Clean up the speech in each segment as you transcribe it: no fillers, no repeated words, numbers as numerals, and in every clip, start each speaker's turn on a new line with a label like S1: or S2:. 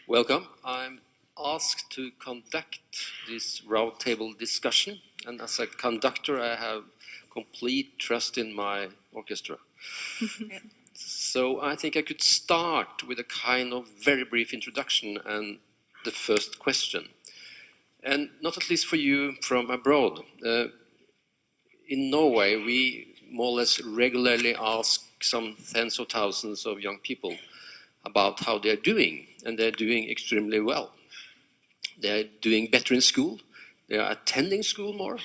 S1: Welcome. I'm asked to conduct this roundtable discussion, and as a conductor I have complete trust in my orchestra. So I think I could start with a kind of very brief introduction and the first question. And not at least for you from abroad. In Norway we more or less regularly ask some tens of thousands of young people about how they're doing, and they're doing extremely well. They're doing better in school, they are attending school more,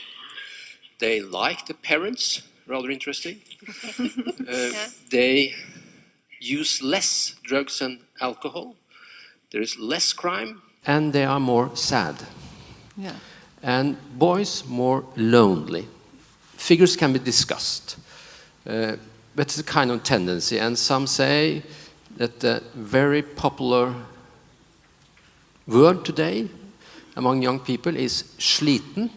S1: they like the parents, rather interesting. They use less drugs and alcohol, there is less crime, and they are more sad.
S2: Yeah.
S1: And boys more lonely. Figures can be discussed, but it's a kind of tendency, and some say that the very popular word today among young people is sliten,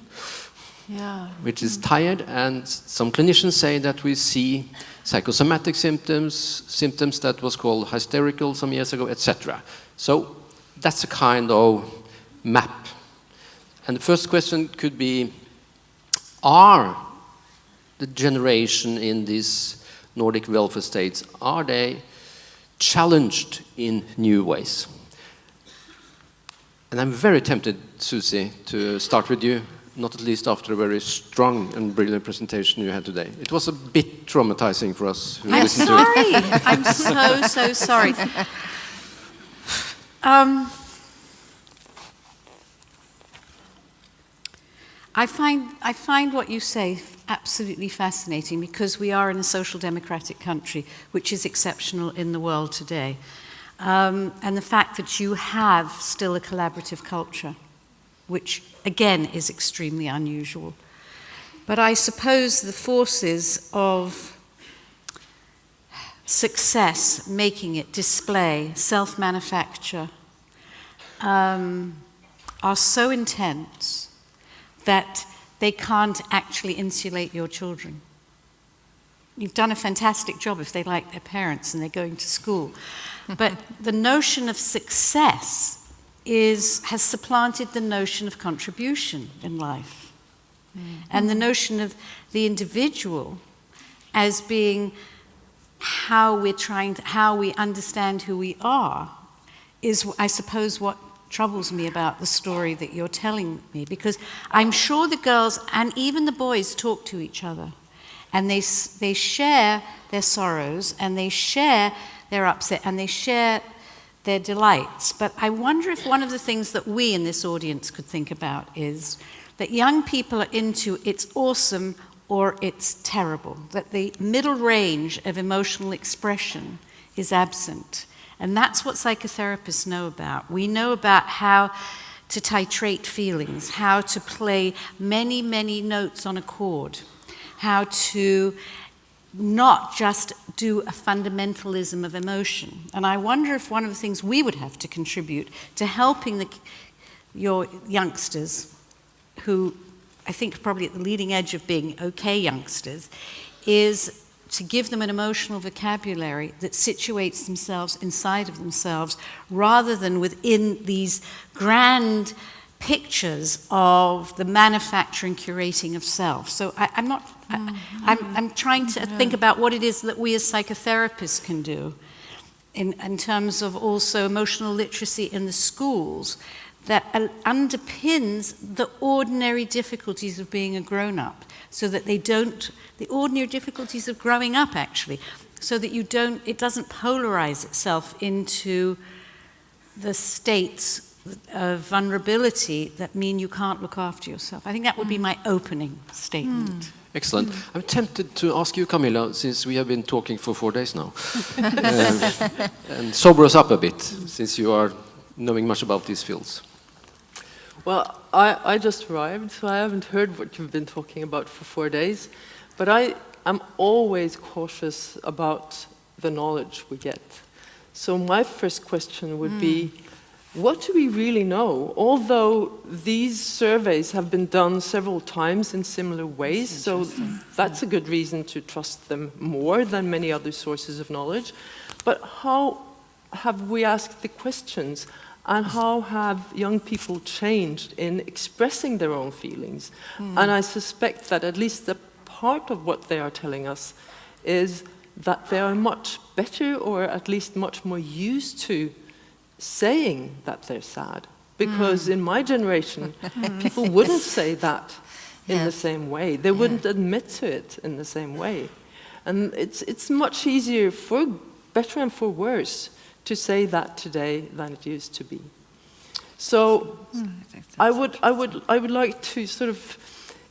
S1: which is tired, and some clinicians say that we see psychosomatic symptoms that was called hysterical some years ago, etc. So that's a kind of map. And the first question could be, are the generation in these Nordic welfare states, are they challenged in new ways? And I'm very tempted, Susie, to start with you, not at least after a very strong and brilliant presentation you had today. It was a bit traumatizing for us who listened to it.
S2: I'm so sorry. I find what you say absolutely fascinating, because we are in a social democratic country, which is exceptional in the world today. And the fact that you have still a collaborative culture, which again is extremely unusual. But I suppose the forces of success, making it, display, self-manufacture, are so intense that they can't actually insulate your children. You've done a fantastic job if they like their parents and they're going to school. But the notion of success has supplanted the notion of contribution in life. And the notion of the individual as being how we understand who we are is, I suppose, what troubles me about the story that you're telling me, because I'm sure the girls and even the boys talk to each other, and they share their sorrows, and they share their upset, and they share their delights. But I wonder if one of the things that we in this audience could think about is that young people are into it's awesome or it's terrible, that the middle range of emotional expression is absent. And that's what psychotherapists know about. We know about how to titrate feelings, how to play many, many notes on a chord, how to not just do a fundamentalism of emotion. And I wonder if one of the things we would have to contribute to helping your youngsters, who I think are probably at the leading edge of being okay youngsters, is to give them an emotional vocabulary that situates themselves inside of themselves, rather than within these grand pictures of the manufacturing, curating of self. So I'm trying to think about what it is that we as psychotherapists can do in terms of also emotional literacy in the schools that underpins the ordinary difficulties of being a grown-up, so that the ordinary difficulties of growing up, actually, so that it doesn't polarize itself into the states of vulnerability that mean you can't look after yourself. I think that would be my opening statement.
S1: Excellent. I'm tempted to ask you, Camilla, since we have been talking for 4 days now, and sober us up a bit, since you are knowing much about these fields.
S3: Well, I just arrived, so I haven't heard what you've been talking about for 4 days. But I'm always cautious about the knowledge we get. So my first question would be, what do we really know? Although these surveys have been done several times in similar ways, so that's a good reason to trust them more than many other sources of knowledge. But how have we asked the questions And how have young people changed in expressing their own feelings? And I suspect that at least a part of what they are telling us is that they are much better, or at least much more used to saying that they're sad. Because in my generation, people wouldn't say that in the same way. They wouldn't admit to it in the same way. And it's much easier, for better and for worse, to say that today than it used to be. So I would like to sort of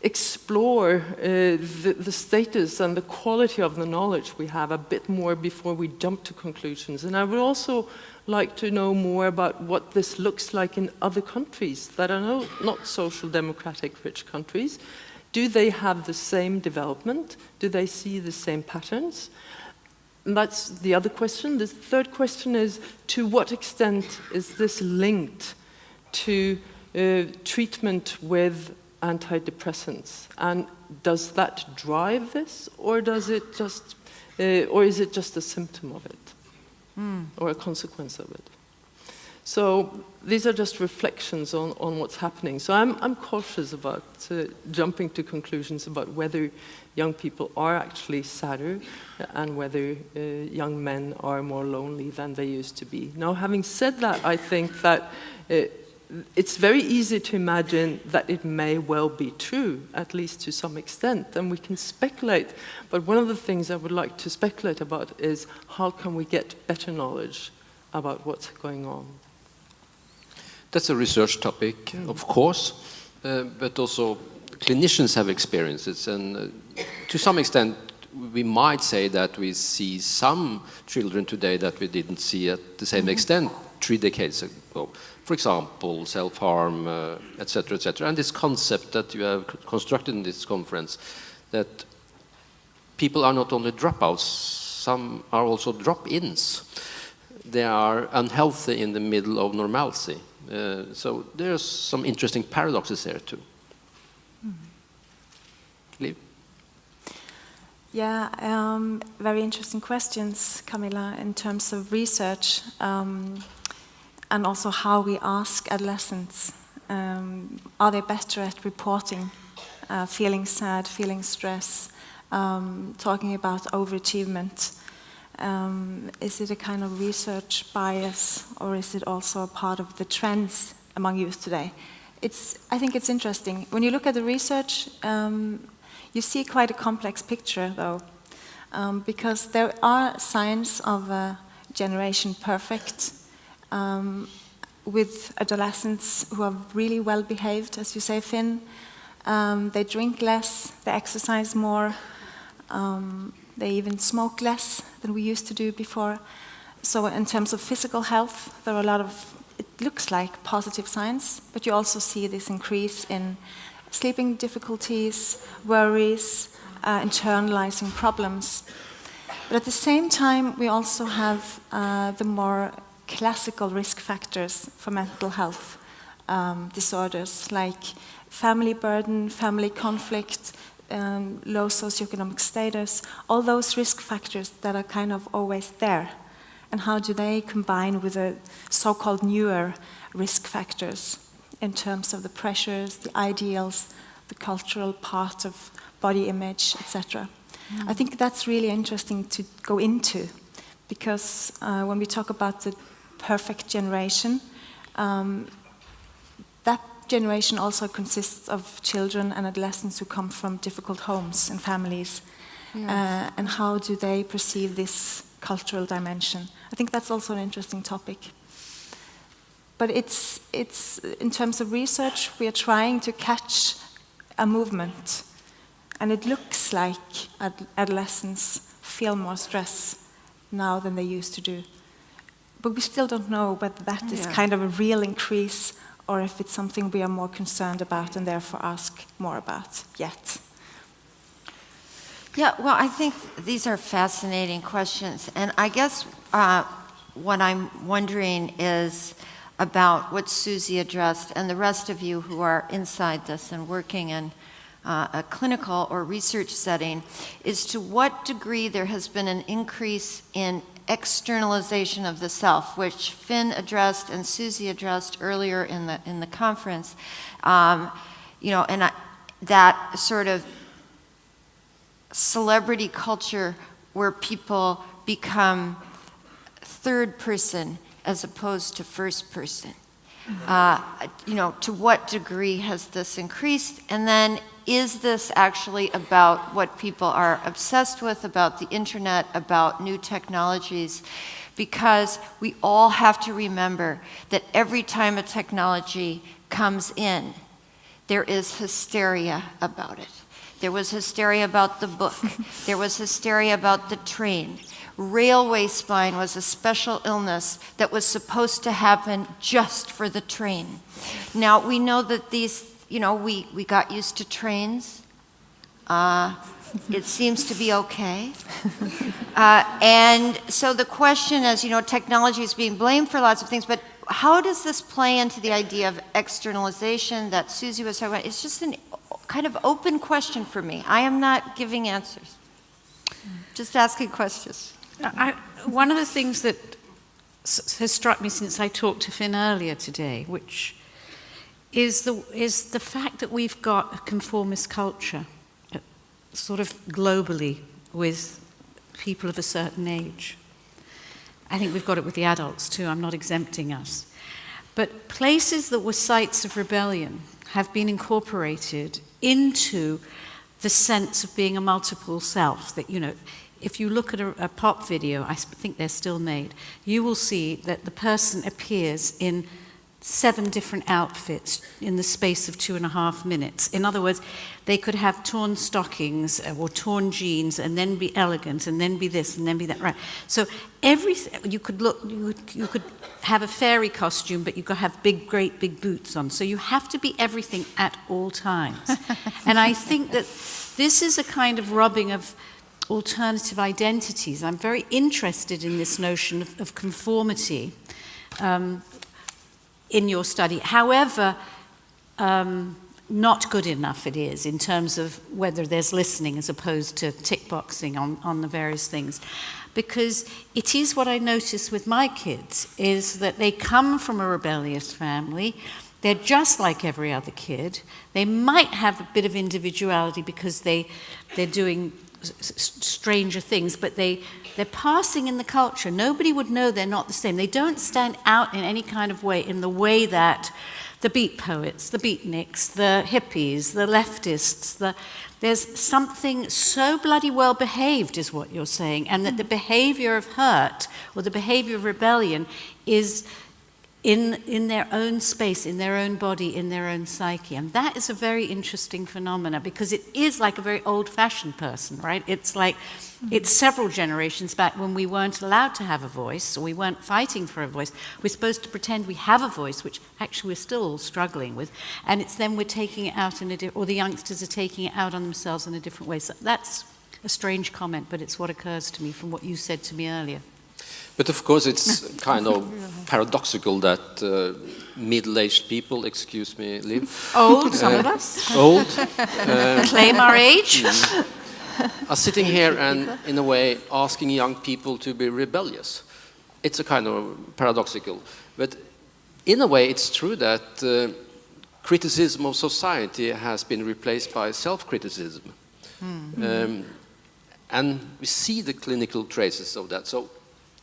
S3: explore the status and the quality of the knowledge we have a bit more before we jump to conclusions. And I would also like to know more about what this looks like in other countries that are not social democratic rich countries. Do they have the same development? Do they see the same patterns? And that's the other question. The third question is, to what extent is this linked to treatment with antidepressants? And does that drive this, or does it just, or is it just a symptom of it, or a consequence of it? So these are just reflections on what's happening. So I'm cautious about jumping to conclusions about whether young people are actually sadder and whether young men are more lonely than they used to be. Now, having said that, I think that it's very easy to imagine that it may well be true, at least to some extent, and we can speculate. But one of the things I would like to speculate about is how can we get better knowledge about what's going on.
S1: That's a research topic, of course, but also clinicians have experiences, and to some extent we might say that we see some children today that we didn't see at the same extent 3 decades ago. For example, self-harm, etc., etc. And this concept that you have constructed in this conference, that people are not only dropouts, some are also drop-ins. They are unhealthy in the middle of normalcy. So there's some interesting paradoxes there too. Liv?
S4: Yeah, very interesting questions, Camilla, in terms of research and also how we ask adolescents. Are they better at reporting, feeling sad, feeling stress, talking about overachievement? Is it a kind of research bias, or is it also a part of the trends among youth today? I think it's interesting. When you look at the research, you see quite a complex picture, though, because there are signs of a generation perfect, with adolescents who are really well behaved, as you say, Finn. They drink less, they exercise more, they even smoke less than we used to do before. So in terms of physical health, there are a lot of, it looks like positive signs, but you also see this increase in sleeping difficulties, worries, internalizing problems. But at the same time, we also have the more classical risk factors for mental health disorders, like family burden, family conflict, low socioeconomic status, all those risk factors that are kind of always there. And how do they combine with the so-called newer risk factors in terms of the pressures, the ideals, the cultural part of body image, etc. I think that's really interesting to go into, because when we talk about the perfect generation, that generation also consists of children and adolescents who come from difficult homes and families. And how do they perceive this cultural dimension? I think that's also an interesting topic. But it's in terms of research, we are trying to catch a movement, and it looks like adolescents feel more stress now than they used to do. But we still don't know whether that is kind of a real increase, or if it's something we are more concerned about and therefore ask more about yet.
S5: Yeah, well, I think these are fascinating questions. And I guess what I'm wondering is about what Susie addressed, and the rest of you who are inside this and working in a clinical or research setting, is to what degree there has been an increase in externalization of the self, which Finn addressed and Susie addressed earlier in the conference. That sort of celebrity culture where people become third person as opposed to first person. To what degree has this increased? And then is this actually about what people are obsessed with, about the internet, about new technologies? Because we all have to remember that every time a technology comes in, there is hysteria about it. There was hysteria about the book. There was hysteria about the train. Railway spine was a special illness that was supposed to happen just for the train. Now, we know that these, we got used to trains. It seems to be okay. And so the question is, technology is being blamed for lots of things, but how does this play into the idea of externalization that Susie was talking about? It's just a kind of open question for me. I am not giving answers, just asking questions.
S2: One of the things that has struck me since I talked to Finn earlier today, which is the fact that we've got a conformist culture, sort of globally, with people of a certain age. I think we've got it with the adults too, I'm not exempting us. But places that were sites of rebellion have been incorporated into the sense of being a multiple self, that, if you look at a pop video, I think they're still made, you will see that the person appears in 7 different outfits in the space of 2.5 minutes. In other words, they could have torn stockings or torn jeans and then be elegant and then be this and then be that. Right. So you could have a fairy costume, but you could have great big boots on. So you have to be everything at all times. And I think that this is a kind of robbing of alternative identities. I'm very interested in this notion of conformity in your study. However, not good enough it is in terms of whether there's listening as opposed to tick boxing on the various things. Because it is what I notice with my kids, is that they come from a rebellious family. They're just like every other kid. They might have a bit of individuality because they're doing stranger things, but they're passing in the culture. Nobody would know they're not the same. They don't stand out in any kind of way, in the way that the beat poets, the beatniks, the hippies, the leftists, there's something so bloody well behaved, is what you're saying, and that the behavior of hurt or the behavior of rebellion is in their own space, in their own body, in their own psyche. And that is a very interesting phenomena, because it is like a very old-fashioned person, right? It's like, it's several generations back when we weren't allowed to have a voice, or we weren't fighting for a voice. We're supposed to pretend we have a voice, which actually we're still all struggling with, and it's then we're taking it out or the youngsters are taking it out on themselves in a different way. So that's a strange comment, but it's what occurs to me from what you said to me earlier.
S1: But of course, it's kind of paradoxical that middle-aged people, excuse me, Liv.
S2: Old, some of us.
S1: Old.
S2: Claim our age.
S1: Are sitting here and, in a way, asking young people to be rebellious. It's a kind of paradoxical. But in a way, it's true that criticism of society has been replaced by self-criticism. And we see the clinical traces of that. So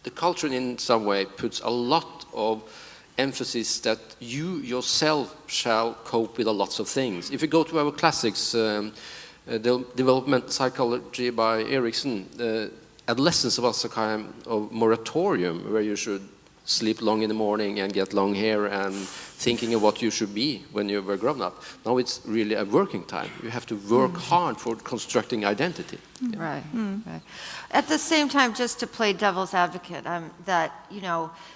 S1: the culture in some way puts a lot of emphasis that you yourself shall cope with a lot of things. If you go to our classics, development psychology by Erikson, adolescence was a kind of moratorium where you should sleep long in the morning and get long hair and thinking of what you should be when you were grown up. Now it's really a working time. You have to work hard for constructing identity.
S5: Right, right. At the same time, just to play devil's advocate, that,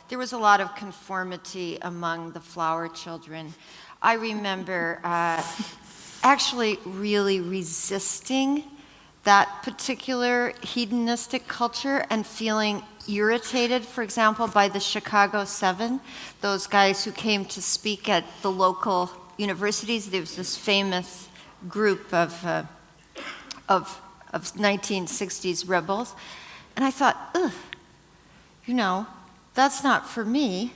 S5: there was a lot of conformity among the flower children. I remember actually really resisting that particular hedonistic culture and feeling irritated, for example, by the Chicago 7, those guys who came to speak at the local universities. There was this famous group of 1960s rebels. And I thought, ugh, that's not for me.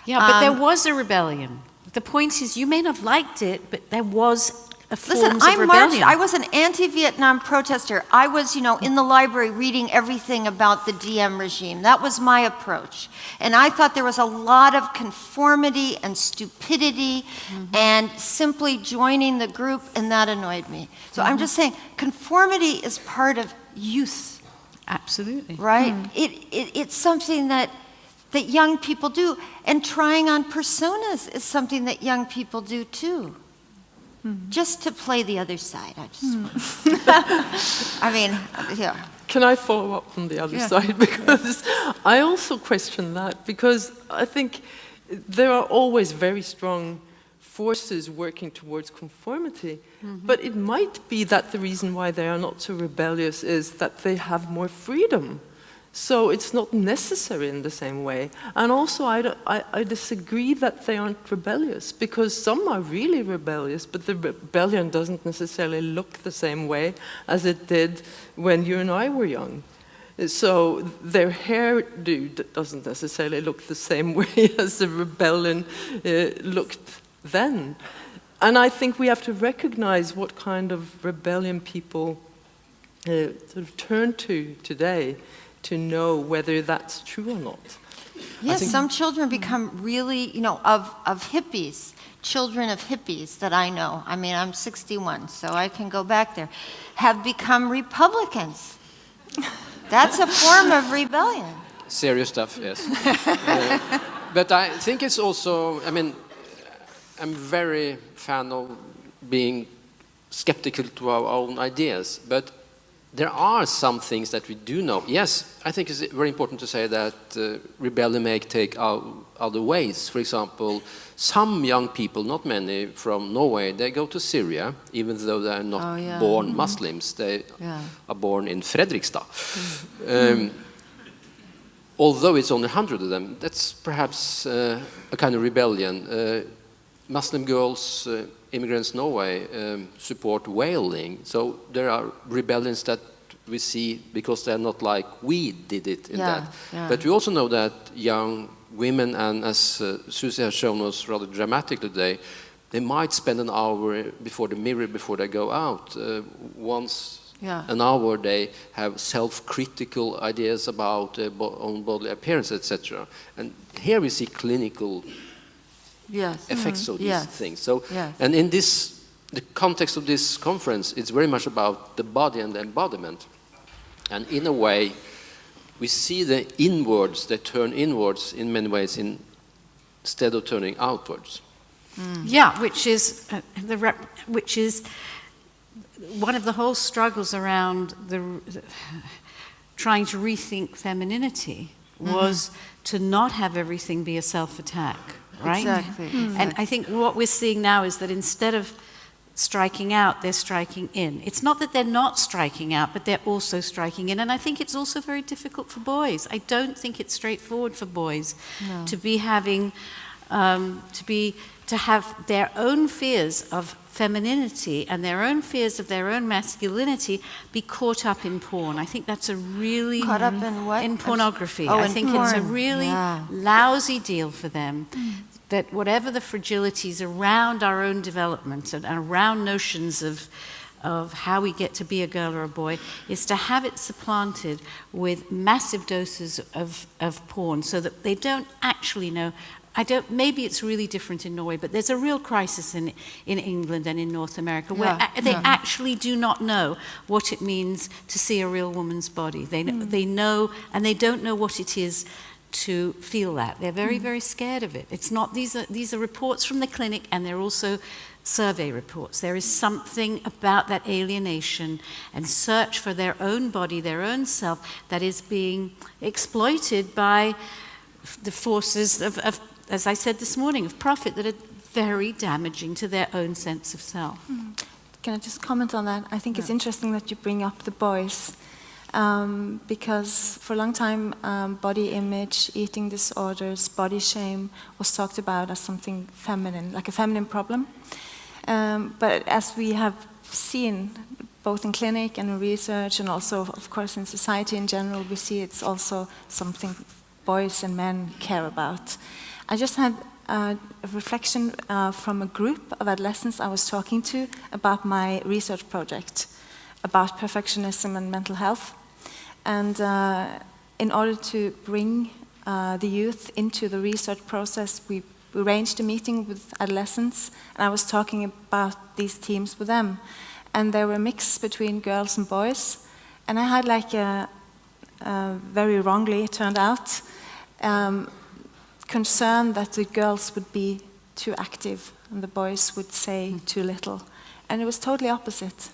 S2: Yeah, but there was a rebellion. The point is, you may not have liked it, but there was a form of rebellion.
S5: Marched. I was an anti-Vietnam protester. I was, in the library reading everything about the DM regime. That was my approach. And I thought there was a lot of conformity and stupidity and simply joining the group, and that annoyed me. So I'm just saying, conformity is part of youth.
S2: Absolutely.
S5: Right? It's something that young people do. And trying on personas is something that young people do too. Just to play the other side.
S3: Can I follow up on the other side? Because I also question that, because I think there are always very strong forces working towards conformity, but it might be that the reason why they are not so rebellious is that they have more freedom. So it's not necessary in the same way. And also I disagree that they aren't rebellious, because some are really rebellious, but the rebellion doesn't necessarily look the same way as it did when you and I were young. So their hairdo doesn't necessarily look the same way as the rebellion looked then. And I think we have to recognize what kind of rebellion people sort of turn to today, to know whether that's true or not.
S5: Yes, some children become really, of hippies, children of hippies that I know. I mean, I'm 61, so I can go back there, have become Republicans. That's a form of rebellion.
S1: Serious stuff, yes. But I think it's also, I'm very fan of being skeptical to our own ideas, but there are some things that we do know. Yes, I think it's very important to say that rebellion may take other ways. For example, some young people, not many, from Norway, they go to Syria, even though they are not born Muslims. They are born in Fredrikstad. Although it's only 100 of them, that's perhaps a kind of rebellion. Muslim girls, immigrants in Norway, support whaling. So there are rebellions that we see because they're not like we did it in that. Yeah. But we also know that young women, and as Susie has shown us rather dramatically today, they might spend an hour before the mirror before they go out. Once an hour they have self-critical ideas about their own bodily appearance, etc. And here we see clinical effects of these things. So, and in the context of this conference, it's very much about the body and the embodiment. And in a way, we see the inwards, they turn inwards in many ways instead of turning outwards.
S2: Yeah, which is one of the whole struggles around trying to rethink femininity was to not have everything be a self-attack. Right?
S5: Exactly.
S2: And I think what we're seeing now is that instead of striking out, they're striking in. It's not that they're not striking out, but they're also striking in. And I think it's also very difficult for boys. I don't think it's straightforward for boys to be having, to have their own fears of femininity and their own fears of their own masculinity be caught up in porn. I think that's a really...
S5: Caught up in what?
S2: In pornography.
S5: I
S2: think it's a really lousy deal for them. That whatever the fragilities around our own development and around notions of how we get to be a girl or a boy is to have it supplanted with massive doses of porn so that they don't actually know. Maybe it's really different in Norway, but there's a real crisis in England and in North America where they actually do not know what it means to see a real woman's body. They know, and they don't know what it is to feel that. They're very, very scared of it. It's not, these are reports from the clinic, and they're also survey reports. There is something about that alienation and search for their own body, their own self, that is being exploited by the forces of, as I said this morning, of profit that are very damaging to their own sense of self.
S4: Can I just comment on that? I think it's interesting that you bring up the boys. Because for a long time, body image, eating disorders, body shame was talked about as something feminine, like a feminine problem. But as we have seen, both in clinic and in research, and also, of course, in society in general, we see it's also something boys and men care about. I just had a reflection from a group of adolescents I was talking to about my research project about perfectionism and mental health. And in order to bring the youth into the research process, we arranged a meeting with adolescents, and I was talking about these themes with them. And there were a mix between girls and boys. And I had like very wrongly, it turned out, concern that the girls would be too active and the boys would say too little. And it was totally opposite.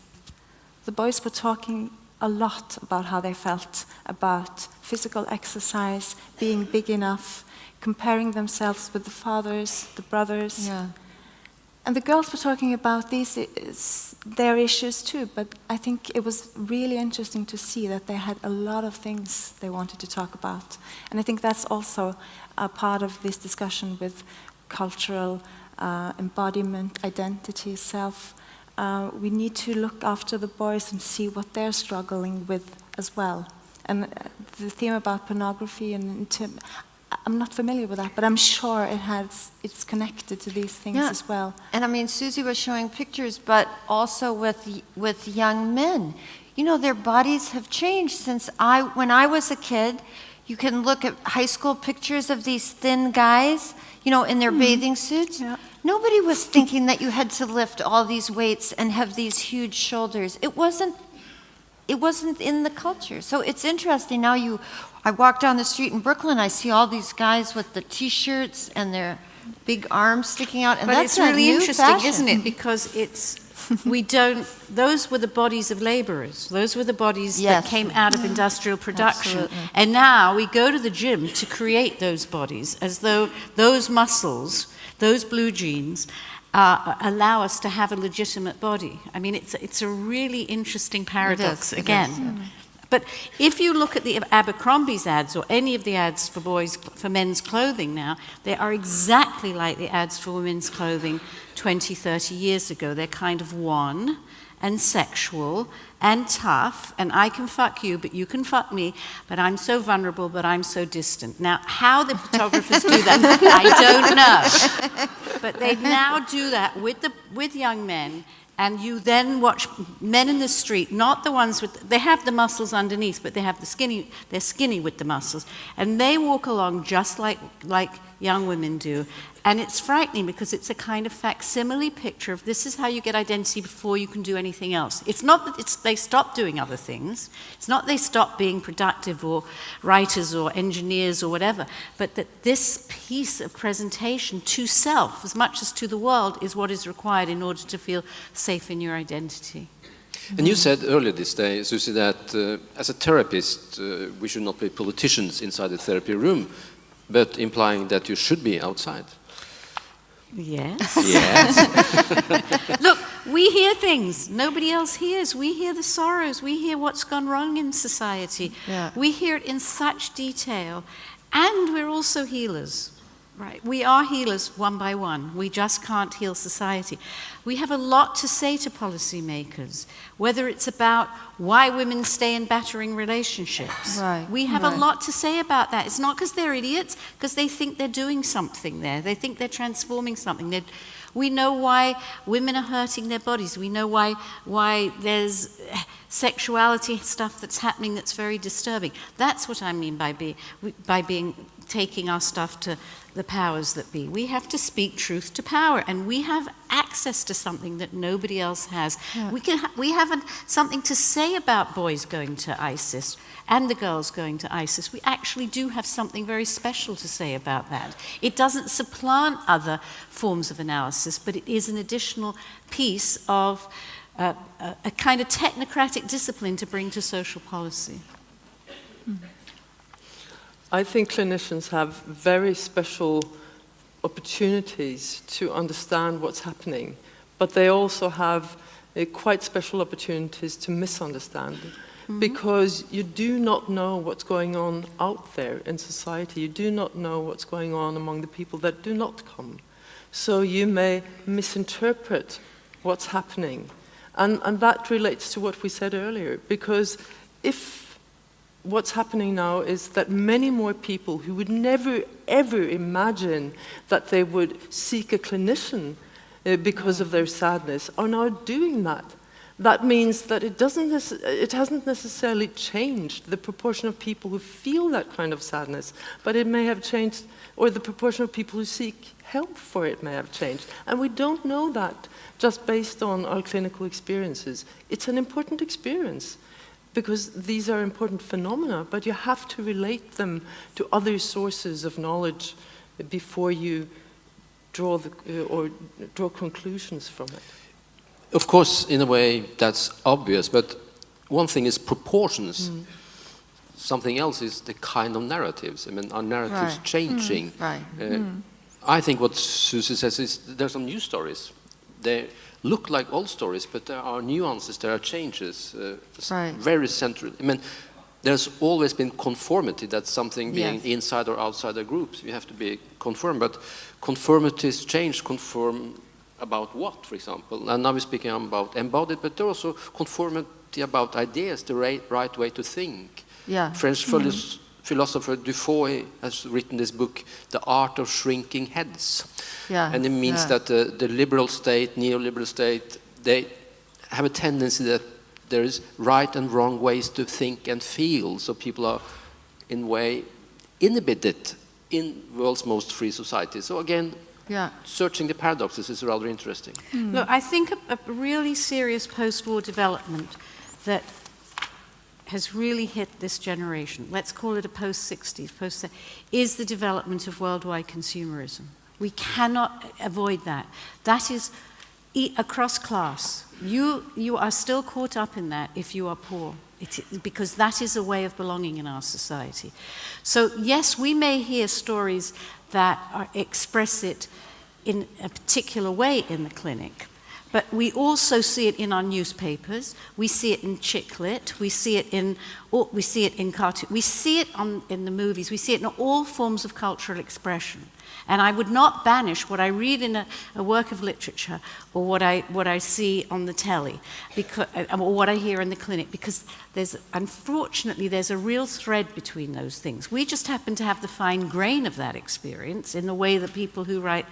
S4: The boys were talking a lot about how they felt, about physical exercise, being big enough, comparing themselves with the fathers, the brothers.
S5: Yeah.
S4: And the girls were talking about their issues too, but I think it was really interesting to see that they had a lot of things they wanted to talk about. And I think that's also a part of this discussion with cultural embodiment, identity, self. We need to look after the boys and see what they're struggling with as well. And the theme about pornography and I'm not familiar with that, but I'm sure it's connected to these things as well.
S5: And I mean, Susie was showing pictures, but also with young men. You know, their bodies have changed since when I was a kid. You can look at high school pictures of these thin guys, you know, in their bathing suits.
S4: Yeah.
S5: Nobody was thinking that you had to lift all these weights and have these huge shoulders. It wasn't in the culture. So it's interesting. Now I walk down the street in Brooklyn, I see all these guys with the T-shirts and their big arms sticking out. And
S2: but
S5: that's
S2: it's really
S5: new
S2: interesting,
S5: fashion.
S2: isn't it? Because those were the bodies of laborers. Those were the bodies that came out of industrial production.
S5: Absolutely.
S2: And now we go to the gym to create those bodies as though those muscles, those blue jeans, allow us to have a legitimate body. I mean, it's a really interesting paradox again. But if you look at the Abercrombie's ads or any of the ads for men's clothing now, they are exactly like the ads for women's clothing 20, 30 years ago. They're kind of wan and sexual and tough, and I can fuck you, but you can fuck me, but I'm so vulnerable, but I'm so distant. Now, how the photographers do that, I don't know. But they now do that with young men, and you then watch men in the street, not the ones they have the muscles underneath, but they have they're skinny with the muscles, and they walk along just like young women do. And it's frightening because it's a kind of facsimile picture of this is how you get identity before you can do anything else. It's not that they stop doing other things. It's not they stop being productive or writers or engineers or whatever, but that this piece of presentation to self, as much as to the world, is what is required in order to feel safe in your identity.
S1: And you said earlier this day, Susie, that as a therapist, we should not be politicians inside the therapy room, but implying that you should be outside.
S2: Yes.
S1: Yes.
S2: Look, we hear things nobody else hears. We hear the sorrows. We hear what's gone wrong in society.
S5: Yeah.
S2: We hear it in such detail. And we're also healers. Right. We are healers one by one. We just can't heal society. We have a lot to say to policymakers, whether it's about why women stay in battering relationships.
S5: Right,
S2: We have a lot to say about that. It's not because they're idiots, because they think they're doing something there. They think they're transforming something. We know why women are hurting their bodies. We know why there's sexuality stuff that's happening that's very disturbing. That's what I mean by taking our stuff to the powers that be. We have to speak truth to power, and we have access to something that nobody else has. Yeah. We have something to say about boys going to ISIS and the girls going to ISIS. We actually do have something very special to say about that. It doesn't supplant other forms of analysis, but it is an additional piece of a kind of technocratic discipline to bring to social policy.
S3: I think clinicians have very special opportunities to understand what's happening, but they also have quite special opportunities to misunderstand. Because you do not know what's going on out there in society. You do not know what's going on among the people that do not come. So you may misinterpret what's happening. And that relates to what we said earlier, because if what's happening now is that many more people who would never, ever imagine that they would seek a clinician because of their sadness are now doing that. That means that it hasn't necessarily changed the proportion of people who feel that kind of sadness, but it may have changed, or the proportion of people who seek help for it may have changed. And we don't know that just based on our clinical experiences. It's an important experience, because these are important phenomena, but you have to relate them to other sources of knowledge before you draw conclusions from it.
S1: Of course, in a way, that's obvious, but one thing is proportions. Something else is the kind of narratives. I mean, are narratives changing? I think what Susie says is there's some new stories. They look like old stories, but there are nuances, there are changes. Very central. I mean, there's always been conformity, that's something being inside or outside the groups. You have to be conform, but conformities change, conform about what, for example? And now we're speaking about embodied, but there's also conformity about ideas, the right way to think. French philosopher Dufoy has written this book, The Art of Shrinking Heads. And it means that the liberal state, neoliberal state, they have a tendency that there is right and wrong ways to think and feel, so people are, in a way, inhibited in the world's most free society. So again, searching the paradoxes is rather interesting.
S2: Look, I think a really serious post-war development that has really hit this generation, let's call it a post-60s, is the development of worldwide consumerism. We cannot avoid that. That is across class. You are still caught up in that if you are poor, because that is a way of belonging in our society. So yes, we may hear stories that express it in a particular way in the clinic, but we also see it in our newspapers. We see it in chick lit. We see it in cartoon. We see it in the movies. We see it in all forms of cultural expression. And I would not banish what I read in a work of literature or what I see on the telly, or what I hear in the clinic, because unfortunately there's a real thread between those things. We just happen to have the fine grain of that experience in the way that people who write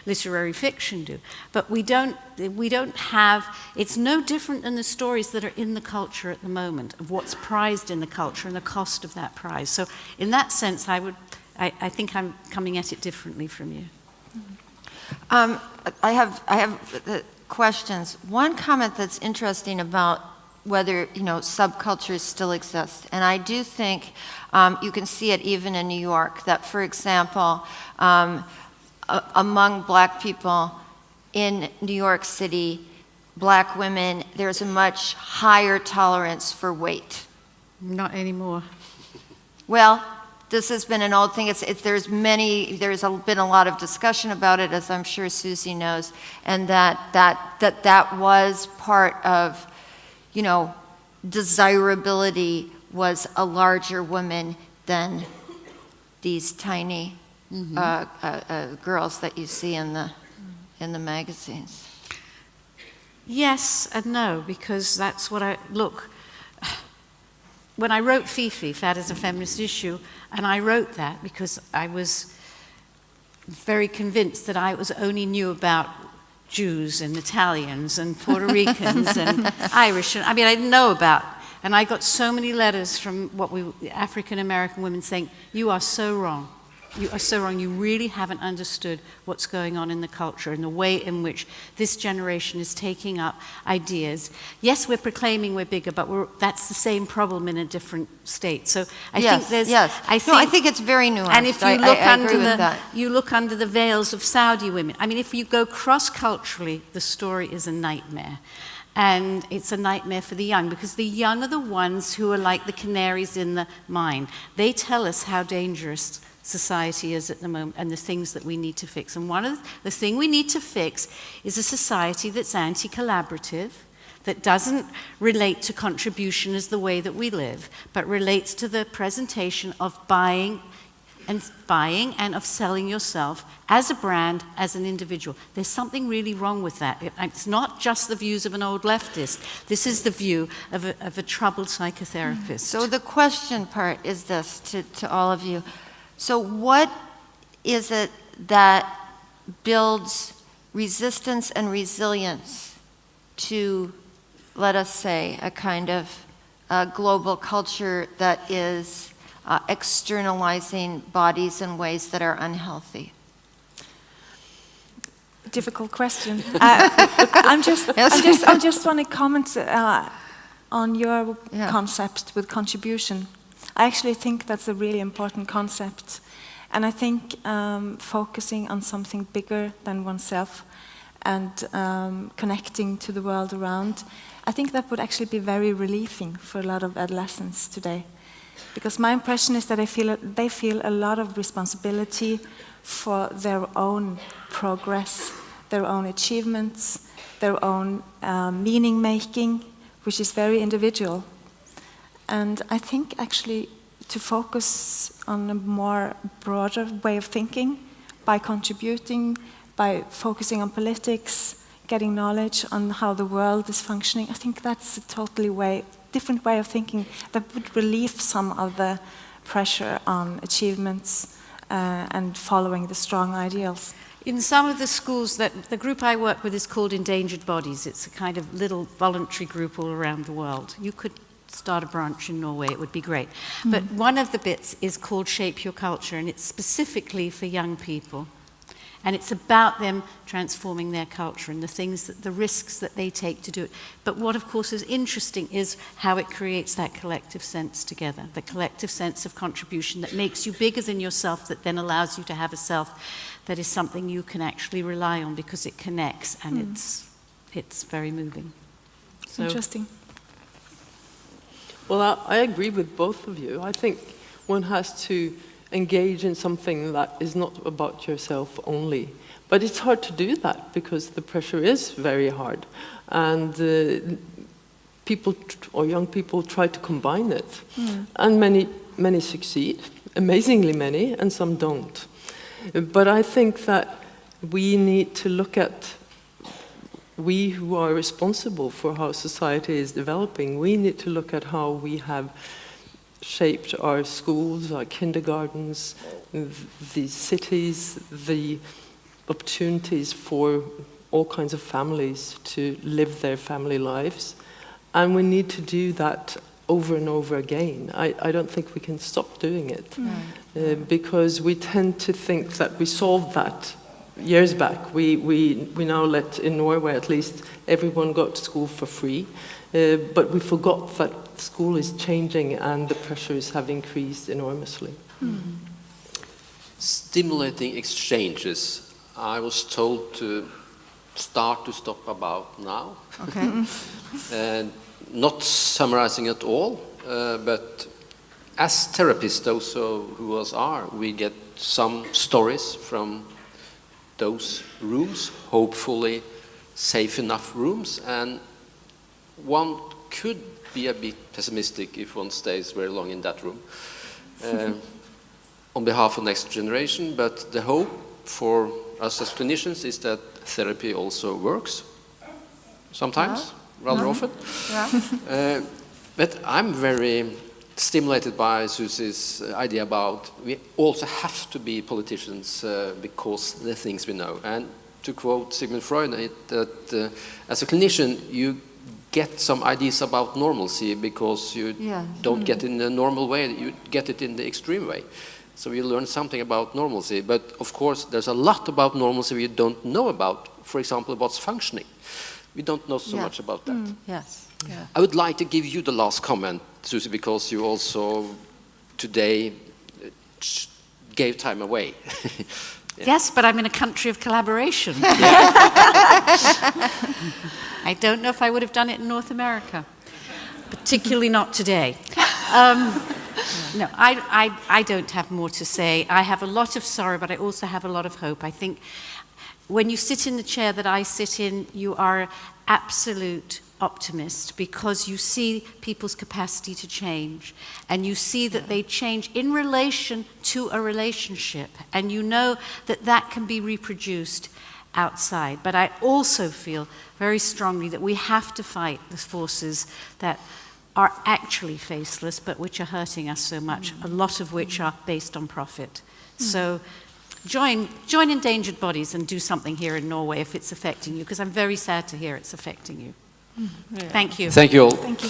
S2: literary fiction do. But we don't have, it's no different than the stories that are in the culture at the moment, of what's prized in the culture and the cost of that prize. So in that sense, I think I'm coming at it differently from you.
S5: I have questions. One comment that's interesting about whether subcultures still exist, and I do think you can see it even in New York. That, for example, among Black people in New York City, Black women, there's a much higher tolerance for weight.
S2: Not anymore.
S5: Well, this has been an old thing. There's been a lot of discussion about it, as I'm sure Susie knows, and that was part of, desirability was a larger woman than these tiny girls that you see in the magazines.
S2: Yes and no, because that's what when I wrote Fifi, Fat as a Feminist Issue, and I wrote that because I was very convinced that I only knew about Jews and Italians and Puerto Ricans and Irish. I didn't know about. And I got so many letters from African American women saying, "You are so wrong. You are so wrong. You really haven't understood what's going on in the culture and the way in which this generation is taking up ideas. Yes, we're proclaiming we're bigger, but that's the same problem in a different state." So I think there's...
S5: Yes. I think it's very nuanced.
S2: And if you look under the veils of Saudi women, if you go cross-culturally, the story is a nightmare. And it's a nightmare for the young, because the young are the ones who are like the canaries in the mine. They tell us how dangerous society is at the moment and the things that we need to fix. And one of the thing we need to fix is a society that's anti-collaborative, that doesn't relate to contribution as the way that we live, but relates to the presentation of buying and buying and of selling yourself as a brand, as an individual. There's something really wrong with that. It's not just the views of an old leftist. This is the view of a troubled psychotherapist.
S5: So the question part is this to all of you. So what is it that builds resistance and resilience to, let us say, a kind of global culture that is externalizing bodies in ways that are unhealthy?
S4: Difficult question. I just want to comment on your concept with contribution. I actually think that's a really important concept. And I think focusing on something bigger than oneself and connecting to the world around, I think that would actually be very relieving for a lot of adolescents today. Because my impression is that they feel a lot of responsibility for their own progress, their own achievements, their own meaning making, which is very individual. And I think actually to focus on a more broader way of thinking by contributing, by focusing on politics, getting knowledge on how the world is functioning, I think that's a totally different way of thinking that would relieve some of the pressure on achievements and following the strong ideals.
S2: In some of the schools, the group I work with is called Endangered Bodies. It's a kind of little voluntary group all around the world. You could start a branch in Norway, it would be great. But one of the bits is called Shape Your Culture, and it's specifically for young people. And it's about them transforming their culture and the risks that they take to do it. But what, of course, is interesting is how it creates that collective sense together, the collective sense of contribution that makes you bigger than yourself, that then allows you to have a self that is something you can actually rely on because it connects and it's very moving. So,
S4: interesting.
S3: Well, I agree with both of you. I think one has to engage in something that is not about yourself only. But it's hard to do that because the pressure is very hard. And people or young people try to combine it. And many succeed, amazingly many, and some don't. But I think that we need to look at, we who are responsible for how society is developing, we need to look at how we have shaped our schools, our kindergartens, the cities, the opportunities for all kinds of families to live their family lives. And we need to do that over and over again. I don't think we can stop doing it because we tend to think that we solved that years back. We now let, in Norway at least, everyone go to school for free. But we forgot that school is changing and the pressures have increased enormously.
S1: Stimulating exchanges. I was told to stop about now.
S5: Okay.
S1: And not summarizing at all, but as therapists, those who us are, we get some stories from those rooms, hopefully safe enough rooms, and one could be a bit pessimistic if one stays very long in that room on behalf of next generation, but the hope for us as clinicians is that therapy also works sometimes, rather often.
S5: Yeah.
S1: But I'm very stimulated by Susie's idea about we also have to be politicians because the things we know. And to quote Sigmund Freud, that as a clinician you get some ideas about normalcy because you don't get it in the normal way, you get it in the extreme way. So you learn something about normalcy, but of course there's a lot about normalcy we don't know about, for example, what's functioning. We don't know so much about that.
S5: Yes. Yeah.
S1: I would like to give you the last comment, Susie, because you also today gave time away.
S2: Yes, but I'm in a country of collaboration. I don't know if I would have done it in North America, particularly not today. No, I don't have more to say. I have a lot of sorrow, but I also have a lot of hope. I think when you sit in the chair that I sit in, you are absolute optimist because you see people's capacity to change, and you see that they change in relation to a relationship, and you know that that can be reproduced outside. But I also feel very strongly that we have to fight the forces that are actually faceless but which are hurting us so much, a lot of which are based on profit. So join Endangered Bodies and do something here in Norway if it's affecting you, because I'm very sad to hear it's affecting you. Thank you.
S1: Thank you all.
S4: Thank you.